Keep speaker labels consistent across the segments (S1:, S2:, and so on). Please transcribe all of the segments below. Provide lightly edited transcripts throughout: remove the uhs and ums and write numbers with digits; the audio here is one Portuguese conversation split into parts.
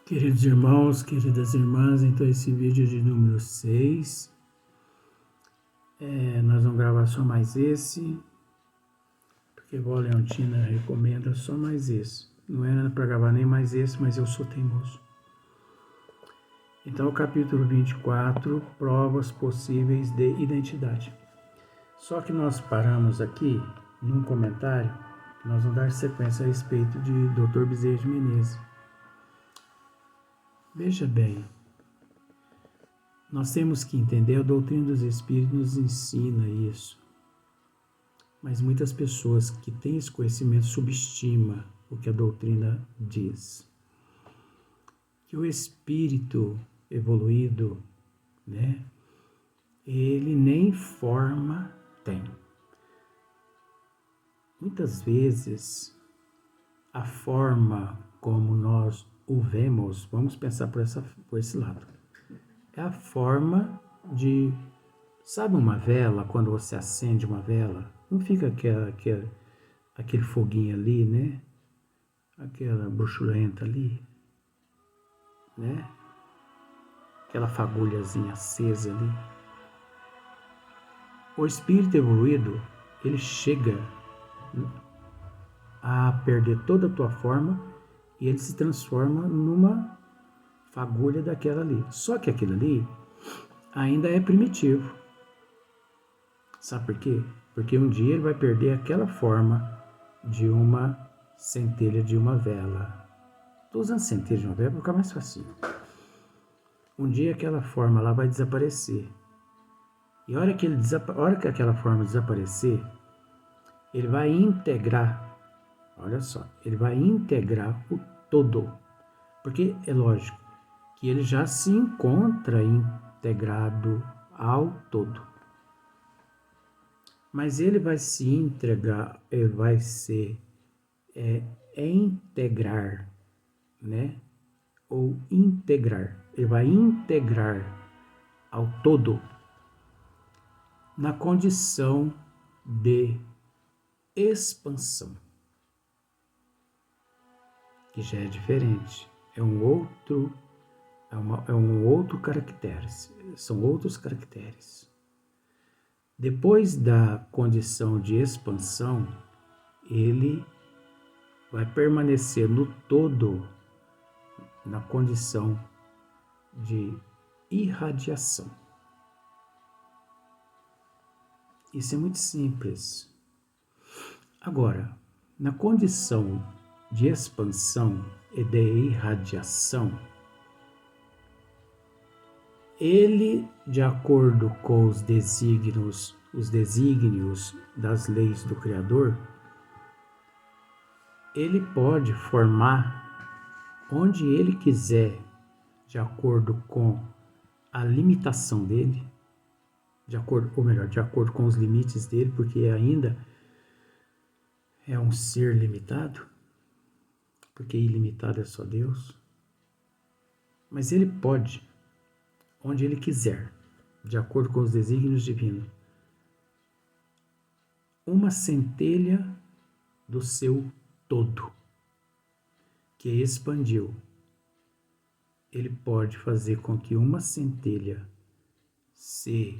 S1: Queridos irmãos, queridas irmãs, então esse vídeo é de número 6. Nós vamos gravar só mais esse, porque a Leontina recomenda só mais esse. Não era para gravar nem mais esse, mas eu sou teimoso. Então, o capítulo 24, provas possíveis de identidade. Só que nós paramos aqui num comentário, que nós vamos dar sequência a respeito de Dr. Bezerra de Menezes. Veja bem, nós temos que entender, a doutrina dos Espíritos nos ensina isso. Mas muitas pessoas que têm esse conhecimento subestimam o que a doutrina diz. Que o espírito evoluído, ele nem forma tem. Muitas vezes, a forma como nós o vemos, vamos pensar por esse lado, é a forma de, sabe uma vela, quando você acende uma vela, não fica aquele foguinho ali, né? Aquela bruxulenta ali, né? Aquela fagulhazinha acesa ali. O espírito evoluído, ele chega a perder toda a tua forma e ele se transforma numa fagulha daquela ali. Só que aquilo ali ainda é primitivo. Sabe por quê? Porque um dia ele vai perder aquela forma de uma centelha de uma vela. Estou usando centelha de uma vela para ficar mais fácil. Um dia aquela forma lá vai desaparecer. E a hora que aquela forma desaparecer, ele vai integrar, olha só, ele vai integrar o todo. Porque é lógico que ele já se encontra integrado ao todo. Mas ele vai se integrar, ele vai se integrar, né? Ou integrar. Ele vai integrar ao todo na condição de expansão, que já é diferente. É um outro caractere. São outros caracteres. Depois da condição de expansão, ele vai permanecer no todo na condição de irradiação. Isso é muito simples. Agora, na condição de expansão e de irradiação, ele, de acordo com os desígnios das leis do Criador, ele pode formar onde ele quiser, de acordo com a limitação dele, de acordo com os limites dele, porque ainda é um ser limitado, porque ilimitado é só Deus. Mas ele pode, onde ele quiser, de acordo com os desígnios divinos, uma centelha do seu todo, que expandiu. Ele pode fazer com que uma centelha se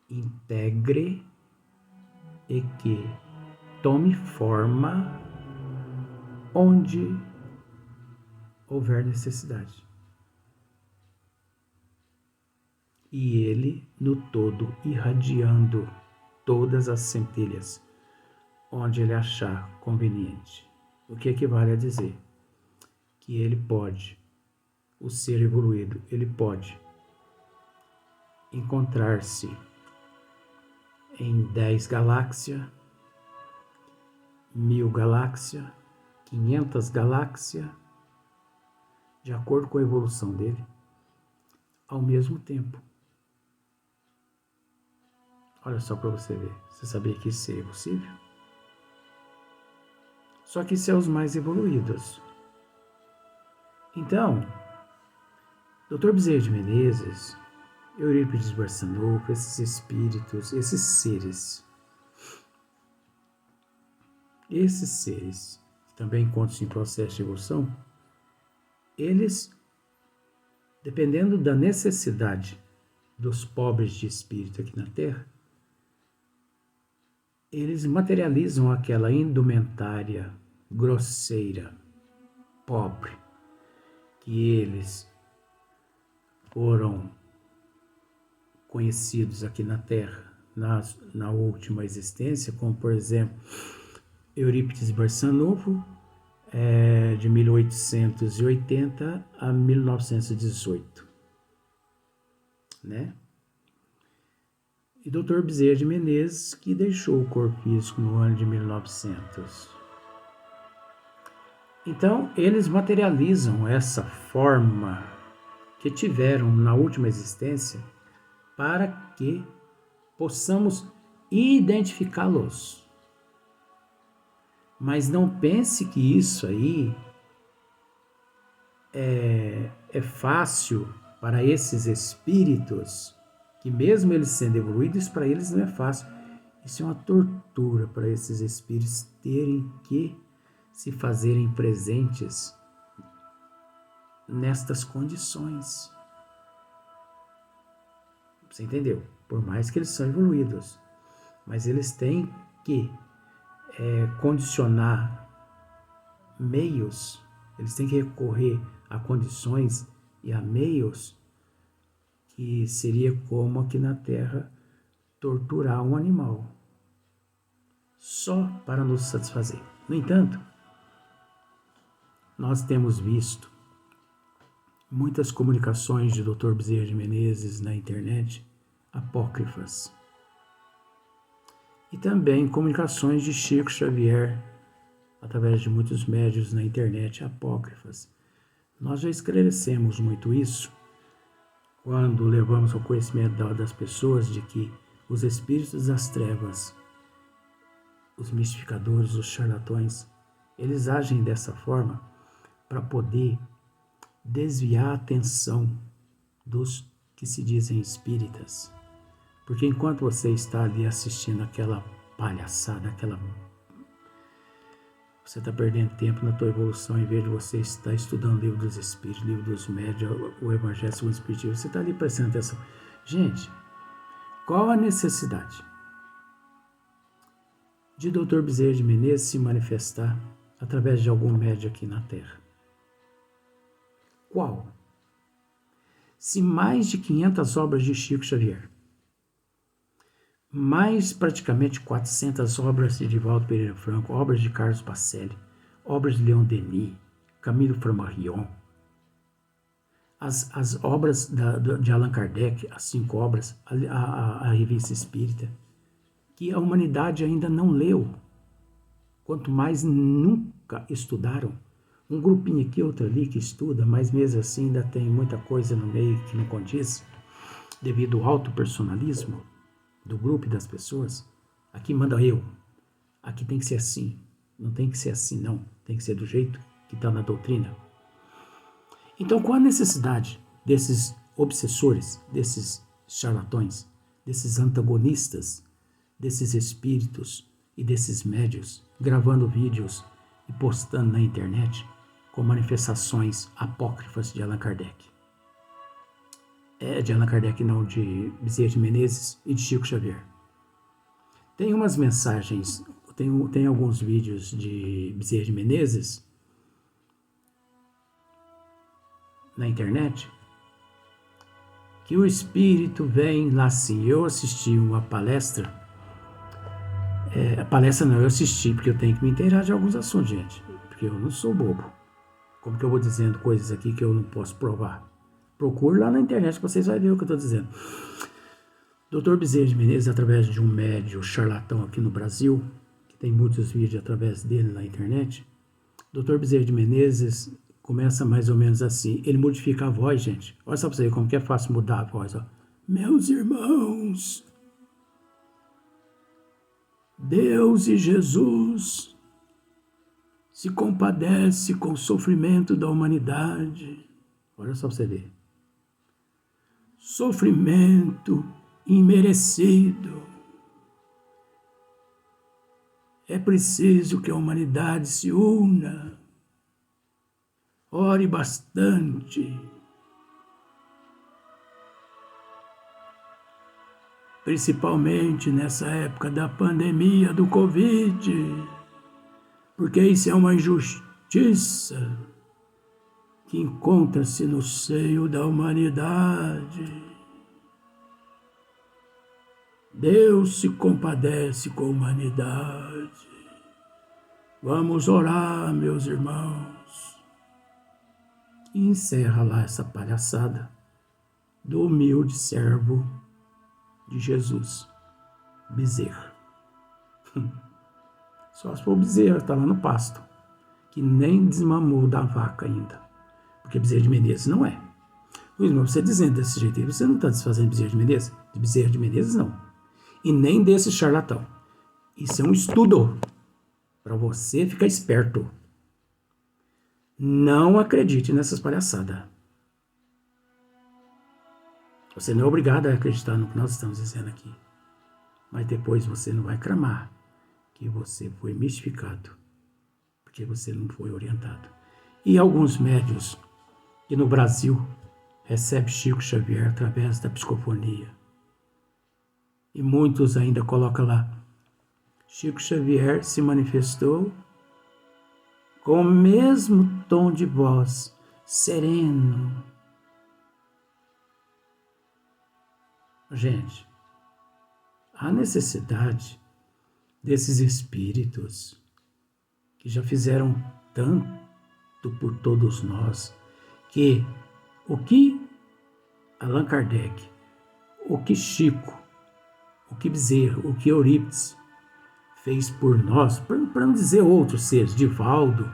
S1: integre e que tome forma onde houver necessidade. E ele, no todo, irradiando todas as centelhas onde ele achar conveniente. O que equivale a dizer que ele pode, o ser evoluído, ele pode encontrar-se em 10 galáxias, 1000 galáxias, 500 galáxias, de acordo com a evolução dele, ao mesmo tempo. Olha só para você ver. Você sabia que isso é possível? Só que isso é os mais evoluídos. Então, Dr. Bezerra de Menezes, Eurípides Barçanufo, esses espíritos, esses seres que também encontram-se em processo de evolução, eles, dependendo da necessidade dos pobres de espírito aqui na Terra, eles materializam aquela indumentária grosseira, pobre, que eles foram conhecidos aqui na Terra na última existência, como por exemplo Eurípides Barçanufo, de 1880 a 1918, né? E Dr. Bezerra de Menezes, que deixou o corpo físico no ano de 1900. Então, eles materializam essa forma que tiveram na última existência para que possamos identificá-los. Mas não pense que isso aí é fácil para esses espíritos, que mesmo eles sendo evoluídos, para eles não é fácil. Isso é uma tortura para esses espíritos terem que se fazerem presentes nestas condições. Você entendeu? Por mais que eles são evoluídos, mas eles têm que condicionar meios, eles têm que recorrer a condições e a meios que seria como aqui na Terra torturar um animal, só para nos satisfazer. No entanto, nós temos visto muitas comunicações de Dr. Bezerra de Menezes na internet, apócrifas. E também comunicações de Chico Xavier, através de muitos médios na internet, apócrifas. Nós já esclarecemos muito isso quando levamos ao conhecimento das pessoas de que os espíritos das trevas, os mistificadores, os charlatões, eles agem dessa forma para poder desviar a atenção dos que se dizem espíritas. Porque enquanto você está ali assistindo aquela palhaçada, você está perdendo tempo na tua evolução, em vez de você estar estudando o livro dos espíritos, o livro dos médios, o evangelho segundo o espiritismo, você está ali prestando atenção. Gente, qual a necessidade de Dr. Bezerra de Menezes se manifestar através de algum médio aqui na Terra? Qual? Se mais de 500 obras de Chico Xavier, mais praticamente 400 obras de Divaldo Pereira Franco, obras de Carlos Pacelli, obras de Leon Denis, Camilo Flammarion, as obras de Allan Kardec, as 5 obras, a Revista Espírita, que a humanidade ainda não leu, quanto mais nunca estudaram. Um grupinho aqui, outro ali que estuda, mas mesmo assim ainda tem muita coisa no meio que não condiz, devido ao autopersonalismo do grupo e das pessoas. Aqui manda eu, aqui tem que ser assim, não tem que ser assim não, tem que ser do jeito que está na doutrina. Então qual a necessidade desses obsessores, desses charlatões, desses antagonistas, desses espíritos e desses médios, gravando vídeos e postando na internet com manifestações apócrifas de Allan Kardec? De Allan Kardec não, de Bezerra de Menezes e de Chico Xavier. Tem umas mensagens, tem alguns vídeos de Bezerra de Menezes na internet, que o espírito vem lá assim. Eu assisti uma palestra, eu assisti porque eu tenho que me inteirar de alguns assuntos, gente, porque eu não sou bobo. Como que eu vou dizendo coisas aqui que eu não posso provar? Procure lá na internet que vocês vão ver o que eu estou dizendo. Dr. Bezerra de Menezes, através de um médium charlatão aqui no Brasil, que tem muitos vídeos através dele na internet, Dr. Bezerra de Menezes começa mais ou menos assim. Ele modifica a voz, gente. Olha só para você ver como que é fácil mudar a voz. Ó. Meus irmãos, Deus e Jesus se compadece com o sofrimento da humanidade. Olha só para você ver. Sofrimento imerecido. É preciso que a humanidade se una. ore bastante. Principalmente nessa época da pandemia do Covid, porque isso é uma injustiça que encontra-se no seio da humanidade. Deus se compadece com a humanidade. Vamos orar, meus irmãos. E encerra lá essa palhaçada do humilde servo de Jesus, Bezerra. Só se for Bezerra, está lá no pasto, que nem desmamou da vaca ainda. Porque Bezerra de Menezes não é. Luiz, mas você dizendo desse jeito aí, você não está desfazendo Bezerra de Menezes? De Bezerra de Menezes, não. E nem desse charlatão. Isso é um estudo para você ficar esperto. Não acredite nessas palhaçadas. Você não é obrigado a acreditar no que nós estamos dizendo aqui. Mas depois você não vai clamar que você foi mistificado, porque você não foi orientado. E alguns médios que no Brasil recebem Chico Xavier através da psicofonia. E muitos ainda colocam lá, Chico Xavier se manifestou com o mesmo tom de voz, sereno. Gente, há necessidade desses espíritos que já fizeram tanto por todos nós, que o que Allan Kardec, o que Chico, o que Bezerra, o que Eurípides fez por nós, para não dizer outros seres, Divaldo,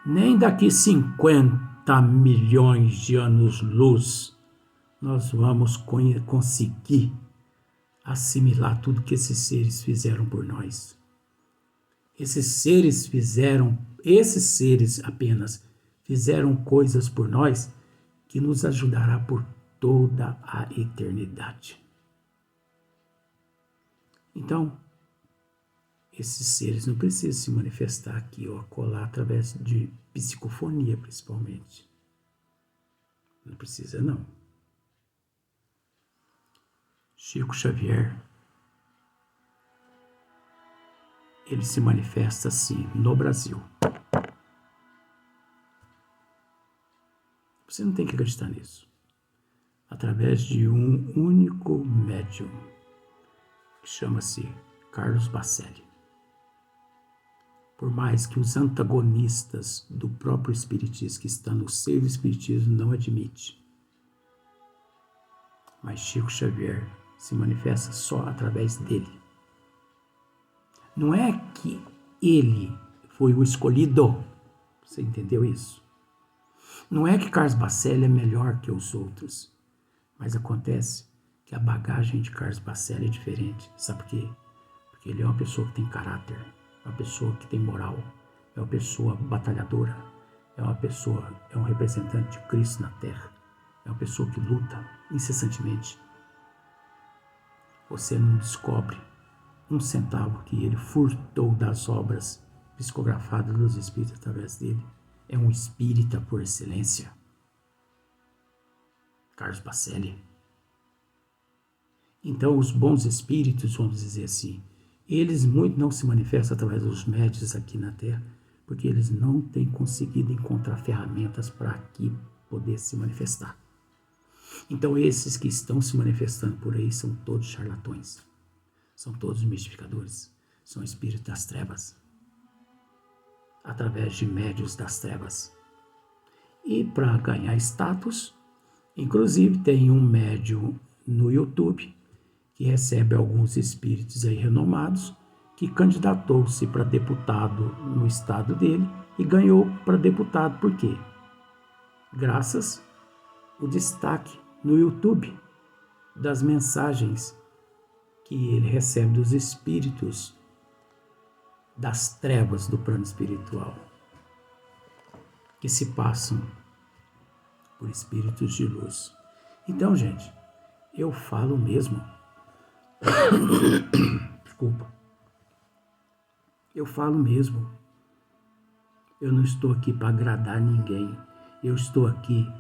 S1: nem daqui 50 milhões de anos-luz nós vamos conseguir assimilar tudo que esses seres fizeram por nós. Esses seres apenas fizeram coisas por nós que nos ajudará por toda a eternidade. Então, esses seres não precisam se manifestar aqui ou acolá através de psicofonia, principalmente. Não precisa, não. Chico Xavier, ele se manifesta assim no Brasil. Você não tem que acreditar nisso. Através de um único médium, que chama-se Carlos Bacelli. Por mais que os antagonistas do próprio Espiritismo, que está no seio do Espiritismo, não admitem. Mas Chico Xavier se manifesta só através dele. Não é que ele foi o escolhido. Você entendeu isso? Não é que Carlos Bacelli é melhor que os outros. Mas acontece que a bagagem de Carlos Bacelli é diferente. Sabe por quê? Porque ele é uma pessoa que tem caráter, é uma pessoa que tem moral, é uma pessoa batalhadora, é um representante de Cristo na Terra, é uma pessoa que luta incessantemente. Você não descobre um centavo que ele furtou das obras psicografadas dos espíritos através dele. É um espírita por excelência. Carlos Bacelli. Então, os bons espíritos, vamos dizer assim, eles muito não se manifestam através dos médios aqui na Terra, porque eles não têm conseguido encontrar ferramentas para aqui poder se manifestar. Então, esses que estão se manifestando por aí são todos charlatões, são todos mistificadores, são espíritos das trevas, através de médios das trevas. E para ganhar status, inclusive tem um médium no YouTube que recebe alguns espíritos aí renomados, que candidatou-se para deputado no estado dele e ganhou para deputado. Por quê? Graças ao destaque no YouTube das mensagens que ele recebe dos espíritos das trevas do plano espiritual, que se passam por espíritos de luz. Então, gente, eu falo mesmo. Desculpa. Eu falo mesmo Eu não estou aqui para agradar ninguém. Eu estou aqui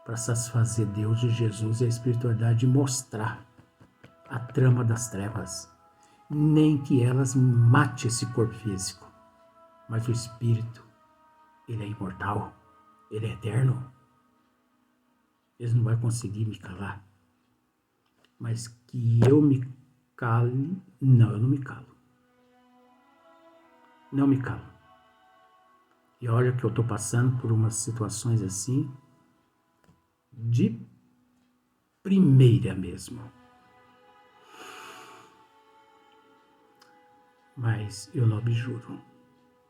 S1: para satisfazer Deus e Jesus e a espiritualidade e mostrar a trama das trevas. Nem que elas matem esse corpo físico, mas o espírito, ele é imortal, ele é eterno. Eles não vão conseguir me calar. Mas que eu me cale, não, eu não me calo. Não me calo. E olha que eu estou passando por umas situações assim, de primeira mesmo. Mas eu não abjuro.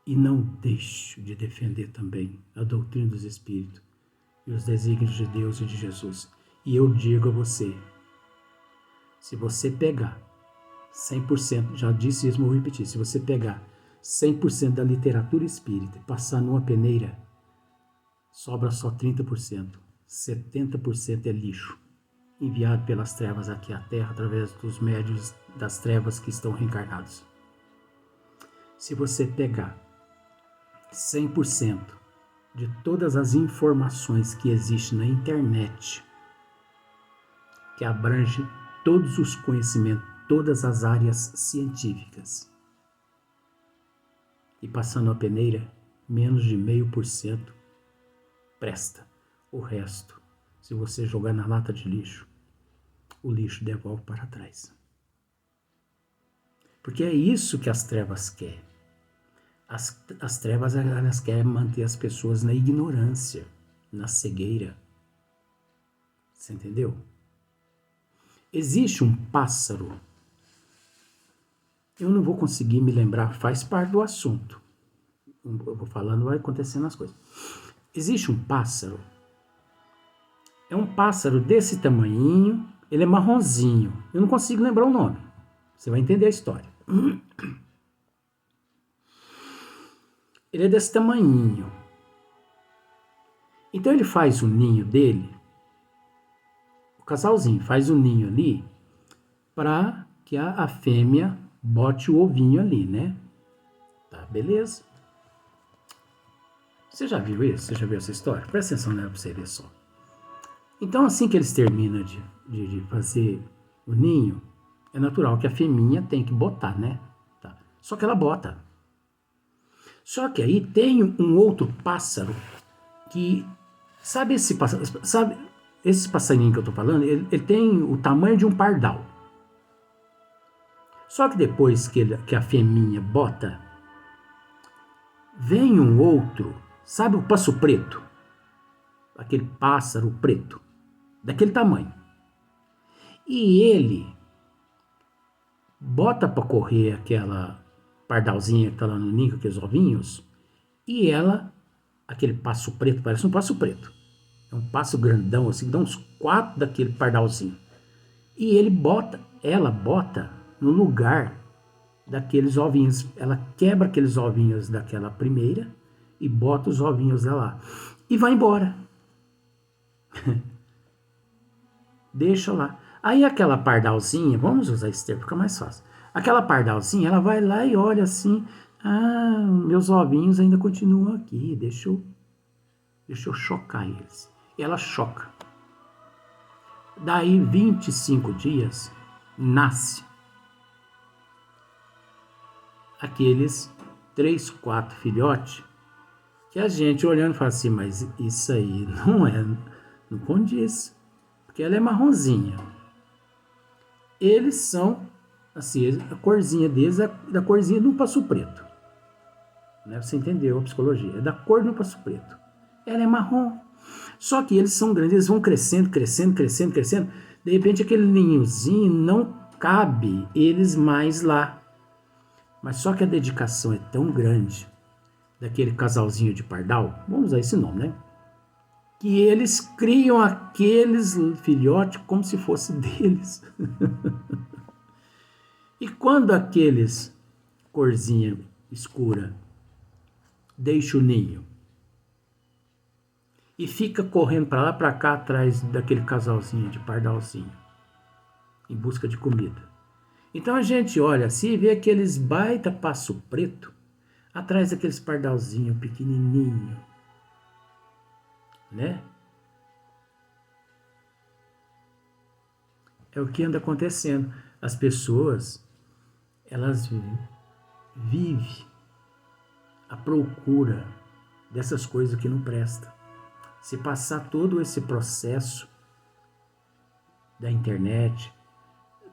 S1: E não deixo de defender também a doutrina dos Espíritos e os desígnios de Deus e de Jesus. E eu digo a você, se você pegar 100%, já disse isso, vou repetir, se você pegar 100% da literatura espírita e passar numa peneira, sobra só 30%. 70% é lixo, enviado pelas trevas aqui à Terra, através dos médiuns das trevas que estão reencarnados. Se você pegar 100% de todas as informações que existem na internet, que abrange todos os conhecimentos, todas as áreas científicas, e passando a peneira, menos de 0,5% presta. O resto, se você jogar na lata de lixo, o lixo devolve para trás. Porque é isso que as trevas querem. As trevas, elas querem manter as pessoas na ignorância, na cegueira. Você entendeu? Existe um pássaro, eu não vou conseguir me lembrar, faz parte do assunto. Eu vou falando, vai acontecendo as coisas. Existe um pássaro, é um pássaro desse tamanhinho, ele é marronzinho, eu não consigo lembrar o nome, você vai entender a história. Ele é desse tamanhinho. Então ele faz o ninho dele, o casalzinho faz o ninho ali, para que a fêmea bote o ovinho ali, né? Tá, beleza. Você já viu isso? Você já viu essa história? Presta atenção nela para você ver só. Então, assim que eles terminam de fazer o ninho, é natural que a fêmea tem que botar, né? Tá. Só que ela bota. Só que aí tem um outro pássaro que... Sabe esse passarinho que eu tô falando? Ele tem o tamanho de um pardal. Só que depois que a fêmea bota, vem um outro, sabe o passo preto? Aquele pássaro preto, daquele tamanho. E ele bota para correr aquela pardalzinha que tá lá no ninho, aqueles ovinhos, e ela, aquele passo preto, parece um passo preto. É um passo grandão, assim, dá uns 4 daquele pardalzinho. E ela bota no lugar daqueles ovinhos. Ela quebra aqueles ovinhos daquela primeira e bota os ovinhos dela lá. E vai embora. Deixa lá. Aí aquela pardalzinha, vamos usar esse termo, fica mais fácil. Aquela pardalzinha, ela vai lá e olha assim, meus ovinhos ainda continuam aqui, deixa eu chocar eles. E ela choca. Daí 25 dias, nasce aqueles 3, 4 filhotes que a gente olhando fala assim, mas isso aí não condiz, porque ela é marronzinha. Eles são, assim, a corzinha deles é da corzinha de um passo preto. Né? Você entendeu a psicologia? É da cor de um passo preto. Ela é marrom. Só que eles são grandes, eles vão crescendo. De repente aquele ninhozinho não cabe eles mais lá. Mas só que a dedicação é tão grande daquele casalzinho de pardal, vamos usar esse nome, né? Que eles criam aqueles filhotes como se fosse deles. E quando aqueles corzinha escura deixa o ninho e fica correndo para lá para cá atrás daquele casalzinho de pardalzinho em busca de comida. Então a gente olha assim e vê aqueles baita passo preto. atrás daqueles pardalzinho pequenininho, né? É o que anda acontecendo. As pessoas, elas vivem à procura dessas coisas que não prestam. Se passar todo esse processo da internet,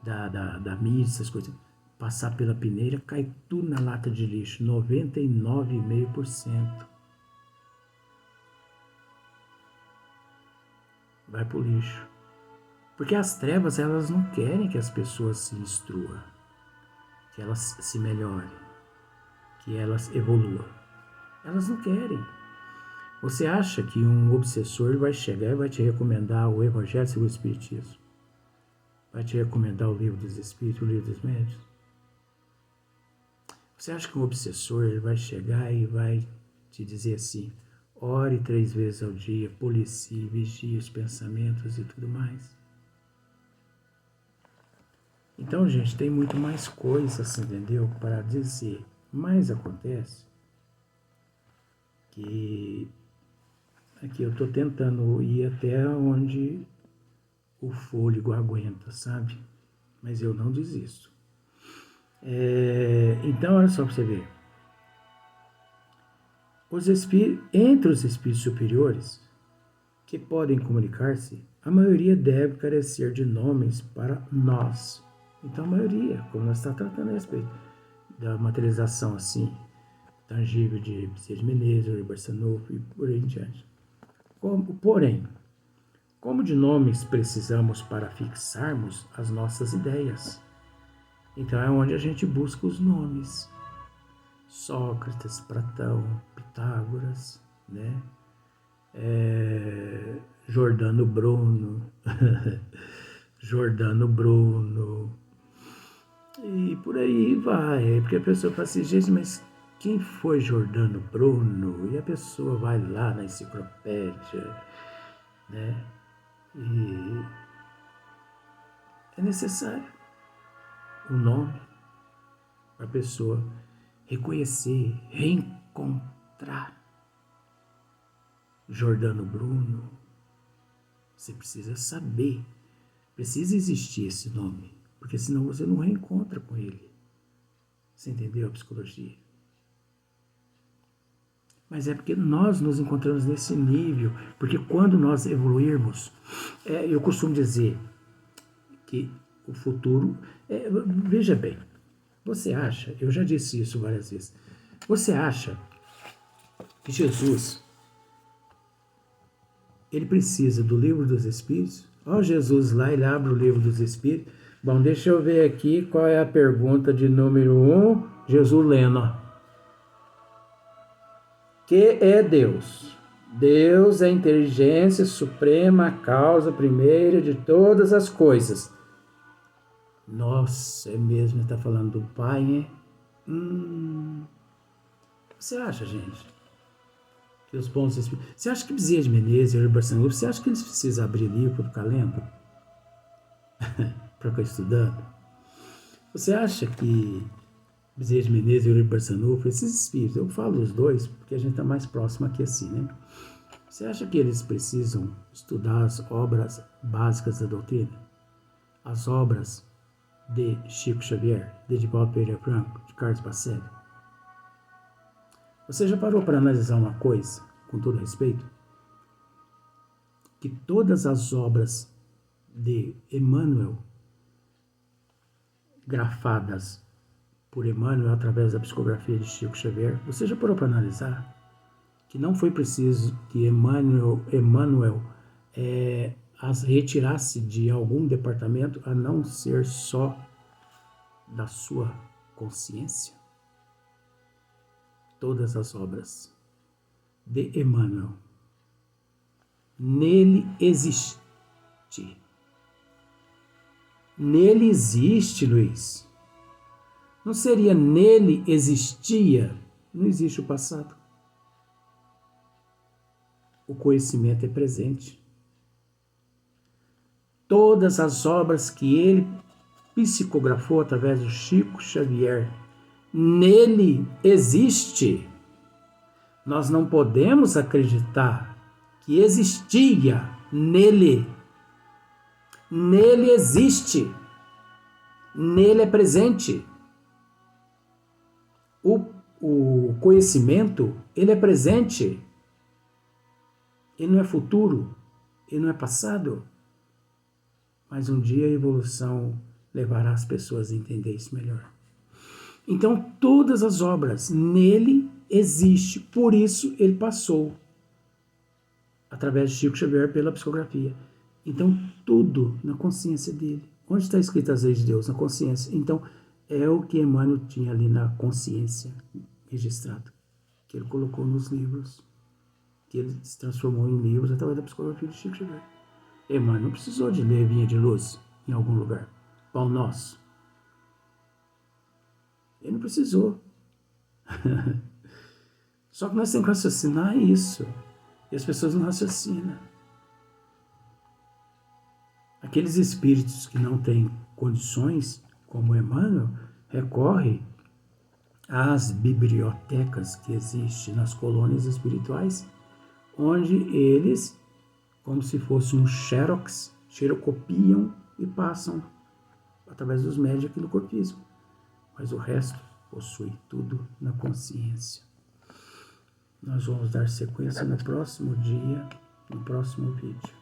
S1: da mídia, essas coisas, passar pela peneira, cai tudo na lata de lixo, 99,5%. Vai pro lixo. Porque as trevas, elas não querem que as pessoas se instruam, que elas se melhorem, que elas evoluam. Elas não querem. Você acha que um obsessor vai chegar e vai te recomendar o Evangelho segundo o Espiritismo? Vai te recomendar o Livro dos Espíritos, o Livro dos Médiuns? Você acha que um obsessor ele vai chegar e vai te dizer assim: ore 3 vezes ao dia, policie, vigie os pensamentos e tudo mais? Então, gente, tem muito mais coisas, entendeu, para dizer. Mas acontece que aqui eu estou tentando ir até onde o fôlego aguenta, sabe? Mas eu não desisto. Então, olha só para você ver. Entre os espíritos superiores que podem comunicar-se, a maioria deve carecer de nomes para nós. Então, a maioria, como nós estamos tratando a respeito da materialização assim, tangível de Bezerra de Menezes, Barçanufo e por aí em diante. Porém, como de nomes precisamos para fixarmos as nossas ideias? Então é onde a gente busca os nomes. Sócrates, Platão, Pitágoras, né? Giordano Bruno, Giordano Bruno, e por aí vai. Porque a pessoa fala assim, gente, mas quem foi Giordano Bruno? E a pessoa vai lá na enciclopédia, né? E é necessário o nome para a pessoa reconhecer, reencontrar Giordano Bruno. Você precisa saber, precisa existir esse nome, porque senão você não reencontra com ele. Você entendeu a psicologia? Mas é porque nós nos encontramos nesse nível, porque quando nós evoluirmos, eu costumo dizer que o futuro, veja bem, você acha, eu já disse isso várias vezes, você acha que Jesus, ele precisa do Livro dos Espíritos? Olha Jesus lá, ele abre o Livro dos Espíritos. Bom, deixa eu ver aqui qual é a pergunta de número 1, Jesus lendo, ó. Que é Deus? Deus é a inteligência suprema, a causa primeira de todas as coisas. Nossa, é mesmo, ele está falando do Pai, hein? Você acha, gente, que os bons espíritos... Você acha que Bezerra de Menezes e Eurico Barçanufo, você acha que eles precisam abrir livro para ficar lendo? Para ficar estudando? Você acha que Bezerra de Menezes e Eurico Barçanufo, esses espíritos, eu falo os dois, porque a gente está mais próximo aqui assim, né? Você acha que eles precisam estudar as obras básicas da doutrina? As obras de Chico Xavier, de Edivaldo Pereira Franco, de Carlos Bacelli? Você já parou para analisar uma coisa, com todo respeito? Que todas as obras de Emmanuel, grafadas por Emmanuel através da psicografia de Chico Xavier, você já parou para analisar que não foi preciso que Emmanuel as retirasse de algum departamento, a não ser só da sua consciência? Todas as obras de Emmanuel, nele existe. Nele existe, Luiz. Não seria nele existia? Não existe o passado. O conhecimento é presente. Todas as obras que ele psicografou através do Chico Xavier, nele existe. Nós não podemos acreditar que existia nele. Nele existe. Nele é presente. O conhecimento, ele é presente. Ele não é futuro. Ele não é passado. Mas um dia a evolução levará as pessoas a entender isso melhor. Então, todas as obras nele existe, por isso ele passou através de Chico Xavier pela psicografia. Então, tudo na consciência dele. Onde está escrito as leis de Deus? Na consciência. Então, é o que Emmanuel tinha ali na consciência registrado, que ele colocou nos livros, que ele se transformou em livros através da psicografia de Chico Xavier. Emmanuel não precisou de ler Vinha de Luz em algum lugar. Pão Nosso. Ele não precisou. Só que nós temos que raciocinar isso. E as pessoas não raciocinam. Aqueles espíritos que não têm condições, como Emmanuel, recorrem às bibliotecas que existem nas colônias espirituais, onde eles, como se fosse um xerox, xerocopiam e passam através dos médios aqui no corpismo. Mas o resto possui tudo na consciência. Nós vamos dar sequência no próximo dia, no próximo vídeo.